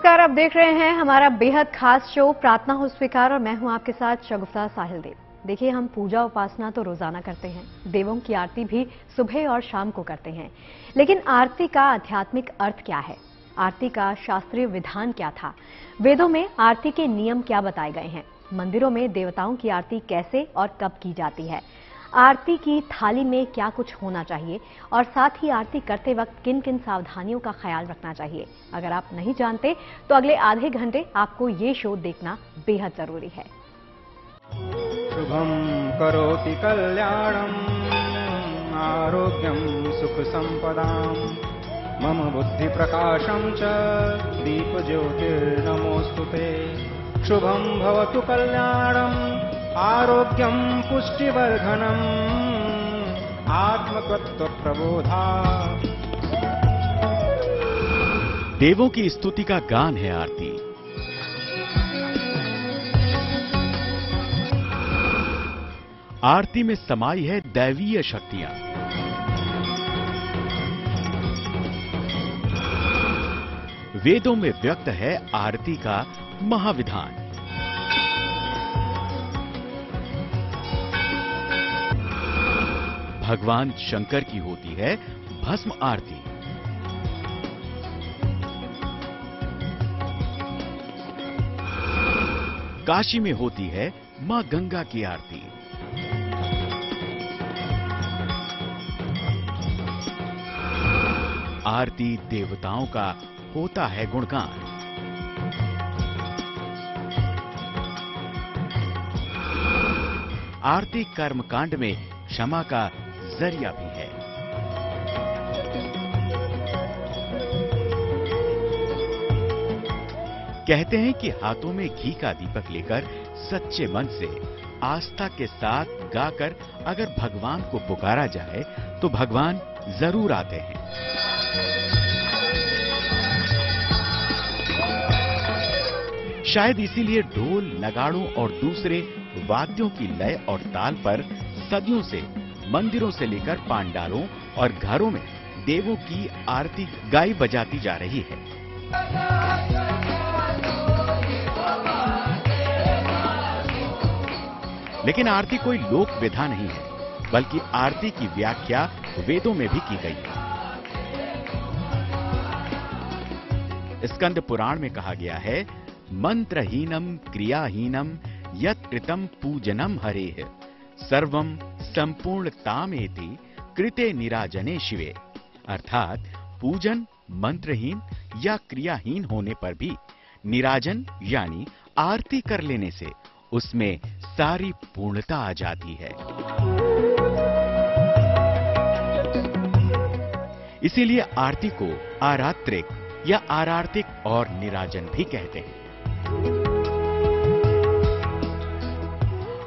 नमस्कार, आप देख रहे हैं हमारा बेहद खास शो प्रार्थना हो स्वीकार और मैं हूं आपके साथ शगुफ्ता साहिल देव। देखिए, हम पूजा उपासना तो रोजाना करते हैं, देवों की आरती भी सुबह और शाम को करते हैं, लेकिन आरती का आध्यात्मिक अर्थ क्या है? आरती का शास्त्रीय विधान क्या था? वेदों में आरती के नियम क्या बताए गए हैं? मंदिरों में देवताओं की आरती कैसे और कब की जाती है? आरती की थाली में क्या कुछ होना चाहिए और साथ ही आरती करते वक्त किन किन सावधानियों का ख्याल रखना चाहिए? अगर आप नहीं जानते तो अगले आधे घंटे आपको ये शो देखना बेहद जरूरी है। शुभम करोति कल्याणम आरोग्यम सुख संपदाम मम बुद्धि प्रकाशम च दीप ज्योतिर्नमोस्तुते। शुभम भवतु कल्याणम आरोग्यम पुष्टिवर्धनम आत्मतत्व प्रबोधा। देवों की स्तुति का गान है आरती। आरती में समाई है दैवीय शक्तियां। वेदों में व्यक्त है आरती का महाविधान। भगवान शंकर की होती है भस्म आरती। काशी में होती है मां गंगा की आरती। आरती देवताओं का होता है गुणगान। आरती कर्मकांड में क्षमा का जरिया भी है। कहते हैं कि हाथों में घी का दीपक लेकर सच्चे मन से आस्था के साथ गाकर अगर भगवान को पुकारा जाए तो भगवान जरूर आते हैं। शायद इसीलिए ढोल, नगाड़ों और दूसरे वाद्यों की लय और ताल पर सदियों से मंदिरों से लेकर पांडालों और घरों में देवों की आरती गाई बजाती जा रही है। लेकिन आरती कोई लोक विधा नहीं है, बल्कि आरती की व्याख्या वेदों में भी की गई है। स्कंद पुराण में कहा गया है, मंत्रहीनम क्रियाहीनम यत् कृतं पूजनम हरेः सर्वम संपूर्णतामेति कृते निराजने शिवे। अर्थात पूजन मंत्रहीन या क्रियाहीन होने पर भी निराजन यानी आरती कर लेने से उसमें सारी पूर्णता आ जाती है। इसीलिए आरती को आरात्रिक या आरार्तिक और निराजन भी कहते हैं।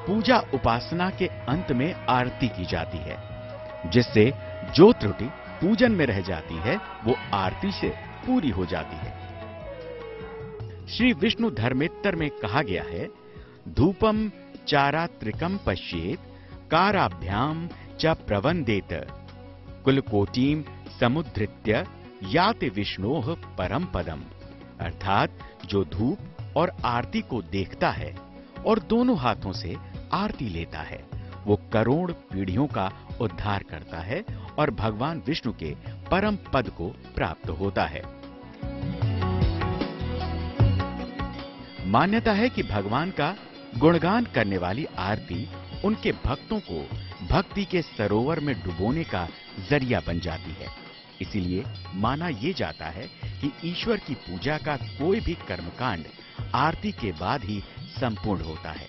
पूजा उपासना के अंत में आरती की जाती है, जिससे जो त्रुटि पूजन में रह जाती है वो आरती से पूरी हो जाती है। श्री विष्णु धर्मेत्तर में कहा गया है, धूपम चारात्रिकम पश्येत काराभ्याम च प्रवंदेत कुलकोटिम समुद्धृत्य याति विष्णोः परम पदम। अर्थात जो धूप और आरती को देखता है और दोनों हाथों से आरती लेता है, वो करोड़ पीढ़ियों का उद्धार करता है और भगवान विष्णु के परम पद को प्राप्त होता है। मान्यता है कि भगवान का गुणगान करने वाली आरती उनके भक्तों को भक्ति के सरोवर में डुबोने का जरिया बन जाती है। इसीलिए माना यह जाता है कि ईश्वर की पूजा का कोई भी कर्मकांड आरती के बाद ही संपूर्ण होता है।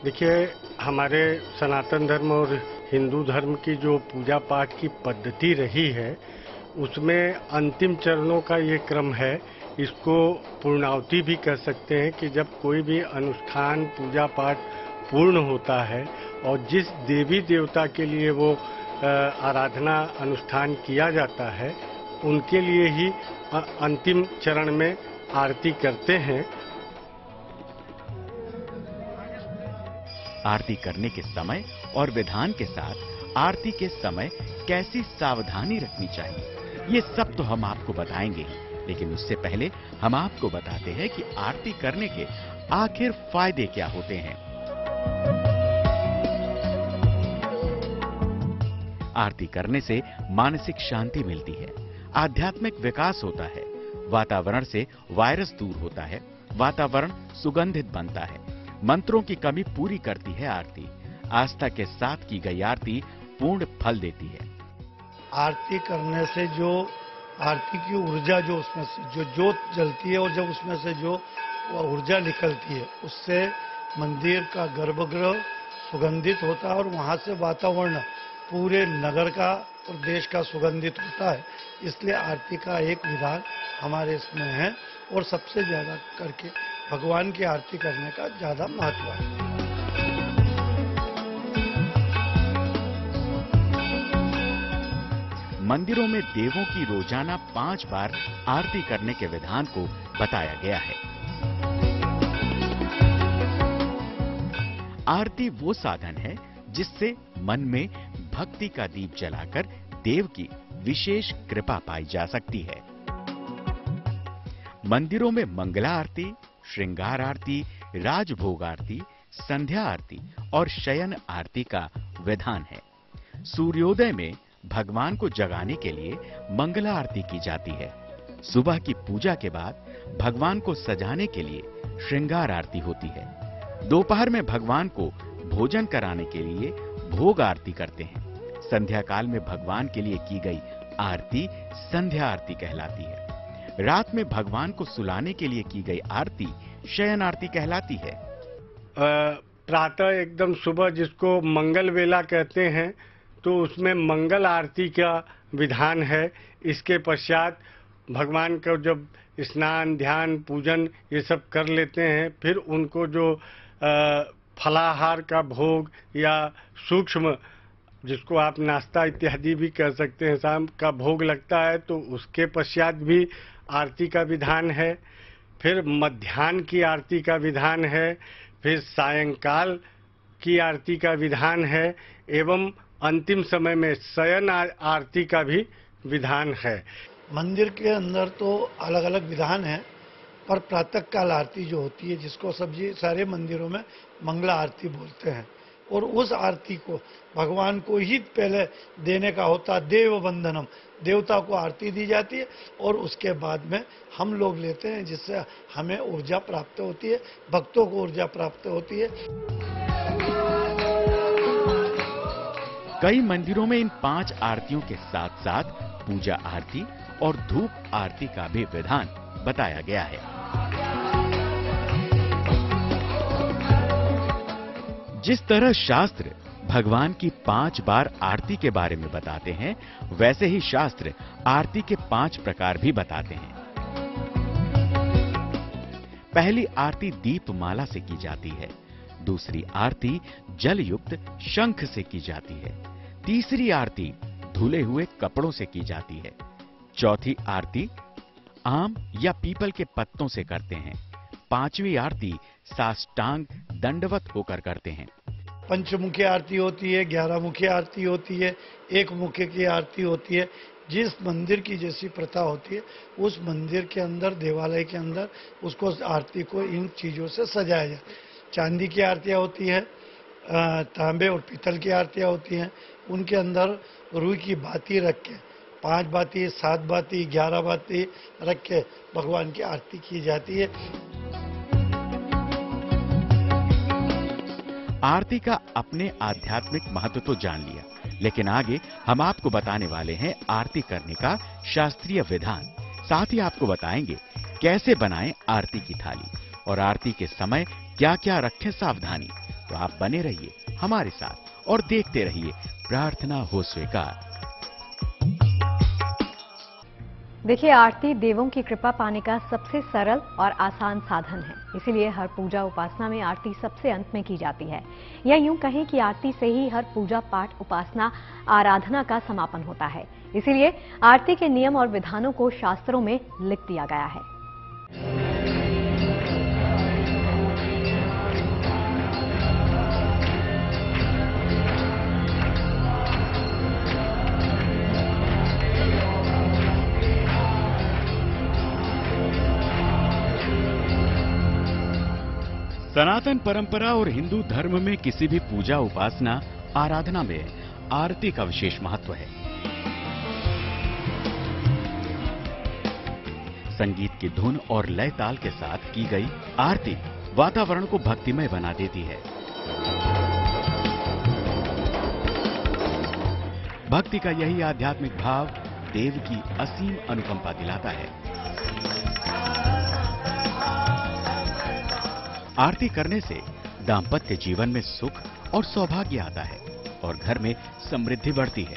देखिए, हमारे सनातन धर्म और हिंदू धर्म की जो पूजा पाठ की पद्धति रही है, उसमें अंतिम चरणों का ये क्रम है। इसको पूर्णाहुति भी कह सकते हैं कि जब कोई भी अनुष्ठान पूजा पाठ पूर्ण होता है और जिस देवी देवता के लिए वो आराधना अनुष्ठान किया जाता है, उनके लिए ही अंतिम चरण में आरती करते हैं। आरती करने के समय और विधान के साथ आरती के समय कैसी सावधानी रखनी चाहिए, ये सब तो हम आपको बताएंगे ही, लेकिन उससे पहले हम आपको बताते हैं कि आरती करने के आखिर फायदे क्या होते हैं। आरती करने से मानसिक शांति मिलती है, आध्यात्मिक विकास होता है, वातावरण से वायरस दूर होता है, वातावरण सुगंधित बनता है, मंत्रों की कमी पूरी करती है आरती। आस्था के साथ की गई आरती पूर्ण फल देती है। आरती करने से जो आरती की ऊर्जा जो उसमें से जो जोत जलती है और जब उसमें से जो ऊर्जा निकलती है उससे मंदिर का गर्भगृह सुगंधित होता है और वहाँ से वातावरण पूरे नगर का और देश का सुगंधित होता है। इसलिए आरती का एक विधान हमारे इसमें है और सबसे ज्यादा करके भगवान की आरती करने का ज्यादा महत्व है। मंदिरों में देवों की रोजाना 5 बार आरती करने के विधान को बताया गया है। आरती वो साधन है जिससे मन में भक्ति का दीप जलाकर देव की विशेष कृपा पाई जा सकती है। मंदिरों में मंगला आरती, श्रृंगार आरती, राजभोग आरती, संध्या आरती और शयन आरती का विधान है। सूर्योदय में भगवान को जगाने के लिए मंगला आरती की जाती है। सुबह की पूजा के बाद भगवान को सजाने के लिए श्रृंगार आरती होती है। दोपहर में भगवान को भोजन कराने के लिए भोग आरती करते हैं। संध्या काल में भगवान के लिए की गई आरती संध्या आरती कहलाती है। रात में भगवान को सुलाने के लिए की गई आरती शयन आरती कहलाती है। प्रातः एकदम सुबह जिसको मंगल वेला कहते हैं तो उसमें मंगल आरती का विधान है। इसके पश्चात भगवान का जब स्नान ध्यान पूजन ये सब कर लेते हैं फिर उनको जो फलाहार का भोग या सूक्ष्म जिसको आप नाश्ता इत्यादि भी कह सकते हैं शाम का भोग लगता है तो उसके पश्चात भी आरती का विधान है। फिर मध्याह्न की आरती का विधान है, फिर सायंकाल की आरती का विधान है एवं अंतिम समय में शयन आरती का भी विधान है। मंदिर के अंदर तो अलग अलग विधान है पर प्रातःकाल आरती जो होती है जिसको सारे मंदिरों में मंगला आरती बोलते हैं और उस आरती को भगवान को ही पहले देने का होता है। देव वंदनम, देवता को आरती दी जाती है और उसके बाद में हम लोग लेते हैं जिससे हमें ऊर्जा प्राप्त होती है, भक्तों को ऊर्जा प्राप्त होती है। कई मंदिरों में इन 5 आरतियों के साथ साथ पूजा आरती और धूप आरती का भी विधान बताया गया है। जिस तरह शास्त्र भगवान की 5 बार आरती के बारे में बताते हैं वैसे ही शास्त्र आरती के 5 प्रकार भी बताते हैं। पहली आरती दीपमाला से की जाती है, दूसरी आरती जल युक्त शंख से की जाती है, तीसरी आरती धुले हुए कपड़ों से की जाती है, चौथी आरती आम या पीपल के पत्तों से करते हैं, पांचवी आरती साष्टांग दंडवत होकर करते हैं। पंचमुखी आरती होती है, 11 मुखी आरती होती है, 1 मुखी की आरती होती है। जिस मंदिर की जैसी प्रथा होती है उस मंदिर के अंदर देवालय के अंदर उसको आरती को इन चीजों से सजाया जाए। चांदी की आरतियां होती है, तांबे और पीतल की आरतियां होती हैं, उनके अंदर रुई की बाती रख के 5 बाती 7 बाती 11 बाती रख के भगवान की आरती की जाती है। आरती का अपने आध्यात्मिक महत्व तो जान लिया, लेकिन आगे हम आपको बताने वाले हैं आरती करने का शास्त्रीय विधान। साथ ही आपको बताएंगे कैसे बनाएं आरती की थाली और आरती के समय क्या क्या रखें सावधानी। तो आप बने रहिए हमारे साथ और देखते रहिए प्रार्थना हो स्वीकार। देखिए, आरती देवों की कृपा पाने का सबसे सरल और आसान साधन है। इसीलिए हर पूजा उपासना में आरती सबसे अंत में की जाती है, या यूं कहें कि आरती से ही हर पूजा पाठ उपासना आराधना का समापन होता है। इसीलिए आरती के नियम और विधानों को शास्त्रों में लिख दिया गया है। सनातन परंपरा और हिंदू धर्म में किसी भी पूजा उपासना आराधना में आरती का विशेष महत्व है। संगीत की धुन और लय ताल के साथ की गई आरती वातावरण को भक्तिमय बना देती है। भक्ति का यही आध्यात्मिक भाव देव की असीम अनुकंपा दिलाता है। आरती करने से दांपत्य जीवन में सुख और सौभाग्य आता है और घर में समृद्धि बढ़ती है।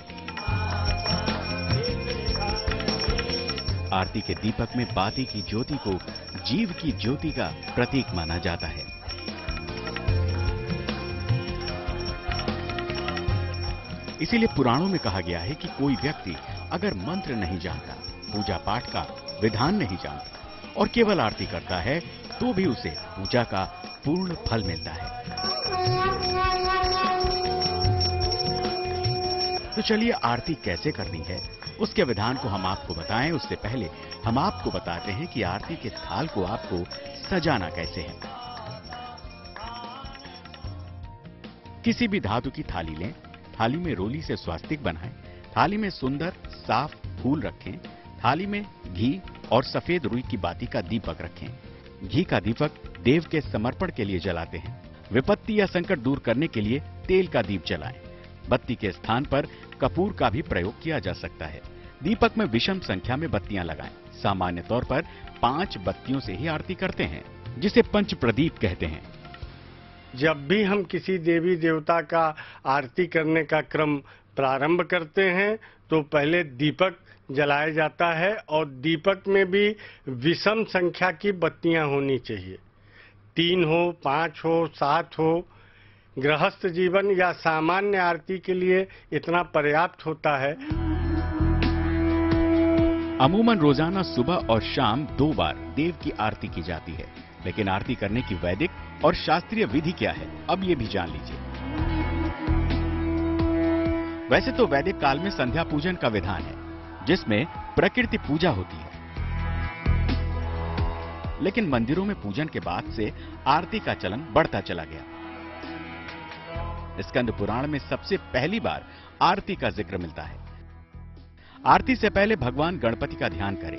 आरती के दीपक में बाती की ज्योति को जीव की ज्योति का प्रतीक माना जाता है। इसीलिए पुराणों में कहा गया है कि कोई व्यक्ति अगर मंत्र नहीं जानता, पूजा पाठ का विधान नहीं जानता और केवल आरती करता है तो भी उसे पूजा का पूर्ण फल मिलता है। तो चलिए आरती कैसे करनी है उसके विधान को हम आपको बताएं। उससे पहले हम आपको बताते हैं कि आरती के थाल को आपको सजाना कैसे है। किसी भी धातु की थाली लें, थाली में रोली से स्वास्तिक बनाएं, थाली में सुंदर साफ फूल रखें, थाली में घी और सफेद रुई की बाती का दीपक रखें। घी का दीपक देव के समर्पण के लिए जलाते हैं। विपत्ति या संकट दूर करने के लिए तेल का दीप जलाएं। बत्ती के स्थान पर कपूर का भी प्रयोग किया जा सकता है। दीपक में विषम संख्या में बत्तियां लगाएं। सामान्य तौर पर 5 बत्तियों से ही आरती करते हैं, जिसे पंच प्रदीप कहते हैं। जब भी हम किसी देवी देवता का आरती करने का क्रम प्रारंभ करते हैं तो पहले दीपक जलाया जाता है और दीपक में भी विषम संख्या की बत्तियां होनी चाहिए। 3 हो, 5 हो, 7 हो। गृहस्थ जीवन या सामान्य आरती के लिए इतना पर्याप्त होता है। अमूमन रोजाना सुबह और शाम 2 बार देव की आरती की जाती है, लेकिन आरती करने की वैदिक और शास्त्रीय विधि क्या है, अब ये भी जान लीजिए। वैसे तो वैदिक काल में संध्या पूजन का विधान है, जिसमें प्रकृति पूजा होती है, लेकिन मंदिरों में पूजन के बाद से आरती का चलन बढ़ता चला गया। स्कंद पुराण में सबसे पहली बार आरती का जिक्र मिलता है। आरती से पहले भगवान गणपति का ध्यान करें।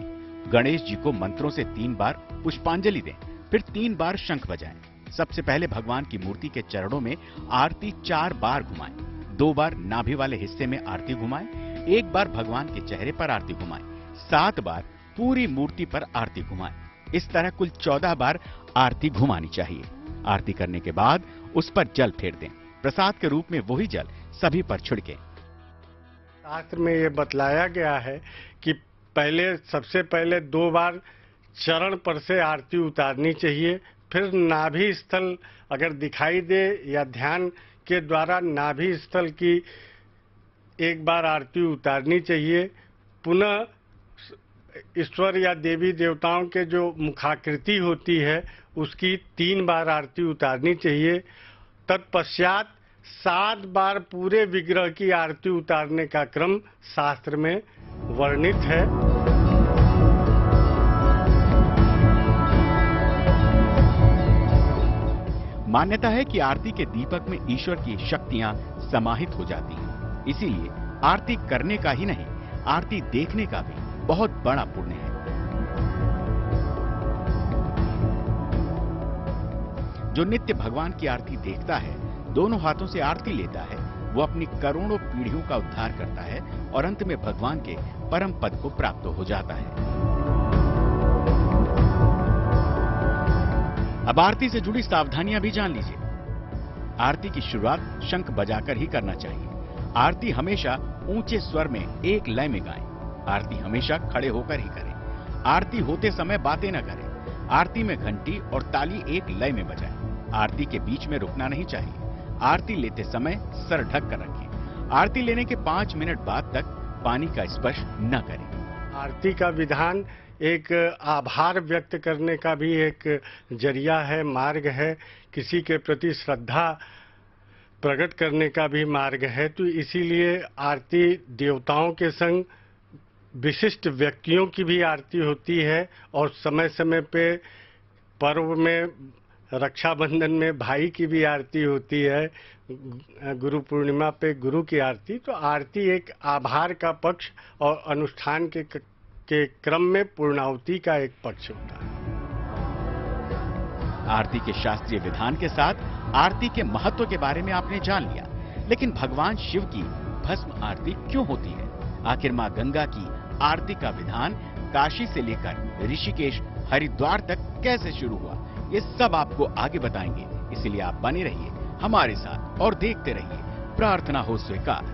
गणेश जी को मंत्रों से 3 बार पुष्पांजलि दें, फिर 3 बार शंख बजाएं। सबसे पहले भगवान की मूर्ति के चरणों में आरती 4 बार घुमाएं। 2 बार नाभि वाले हिस्से में आरती घुमाएं, 1 बार भगवान के चेहरे पर आरती घुमाएं, 7 बार पूरी मूर्ति पर आरती घुमाएं। इस तरह कुल 14 बार आरती घुमानी चाहिए। आरती करने के बाद उस पर जल फेर दें। प्रसाद के रूप में वही जल सभी पर छिड़कें। शास्त्र में ये बतलाया गया है कि सबसे पहले 2 बार चरण पर से आरती उतारनी चाहिए, फिर नाभि स्थल अगर दिखाई दे या ध्यान के द्वारा नाभि स्थल की 1 बार आरती उतारनी चाहिए। पुनः ईश्वर या देवी देवताओं के जो मुखाकृति होती है उसकी 3 बार आरती उतारनी चाहिए। तत्पश्चात 7 बार पूरे विग्रह की आरती उतारने का क्रम शास्त्र में वर्णित है। मान्यता है कि आरती के दीपक में ईश्वर की शक्तियां समाहित हो जाती हैं। इसीलिए आरती करने का ही नहीं, आरती देखने का भी बहुत बड़ा पुण्य है। जो नित्य भगवान की आरती देखता है, दोनों हाथों से आरती लेता है, वो अपनी करोड़ों पीढ़ियों का उद्धार करता है और अंत में भगवान के परम पद को प्राप्त हो जाता है। अब आरती से जुड़ी सावधानियां भी जान लीजिए। आरती की शुरुआत शंख बजाकर ही करना चाहिए। आरती हमेशा ऊंचे स्वर में एक लय में गाएं। आरती हमेशा खड़े होकर ही करें। आरती होते समय बातें न करें। आरती में घंटी और ताली एक लय में बजाएं। आरती के बीच में रुकना नहीं चाहिए। आरती लेते समय सर ढक कर रखें। आरती लेने के 5 मिनट बाद तक पानी का स्पर्श न करें। आरती का विधान एक आभार व्यक्त करने का भी एक जरिया है, मार्ग है, किसी के प्रति श्रद्धा प्रकट करने का भी मार्ग है। तो इसीलिए आरती देवताओं के संग विशिष्ट व्यक्तियों की भी आरती होती है और समय समय पे पर्व में रक्षाबंधन में भाई की भी आरती होती है, गुरु पूर्णिमा पे गुरु की आरती। तो आरती एक आभार का पक्ष और अनुष्ठान के क्रम में पूर्णाहुति का एक पक्ष होता है। आरती के शास्त्रीय विधान के साथ आरती के महत्व के बारे में आपने जान लिया, लेकिन भगवान शिव की भस्म आरती क्यों होती है? आखिर मां गंगा की आरती का विधान काशी से लेकर ऋषिकेश हरिद्वार तक कैसे शुरू हुआ, ये सब आपको आगे बताएंगे। इसलिए आप बने रहिए हमारे साथ और देखते रहिए प्रार्थना हो स्वीकार।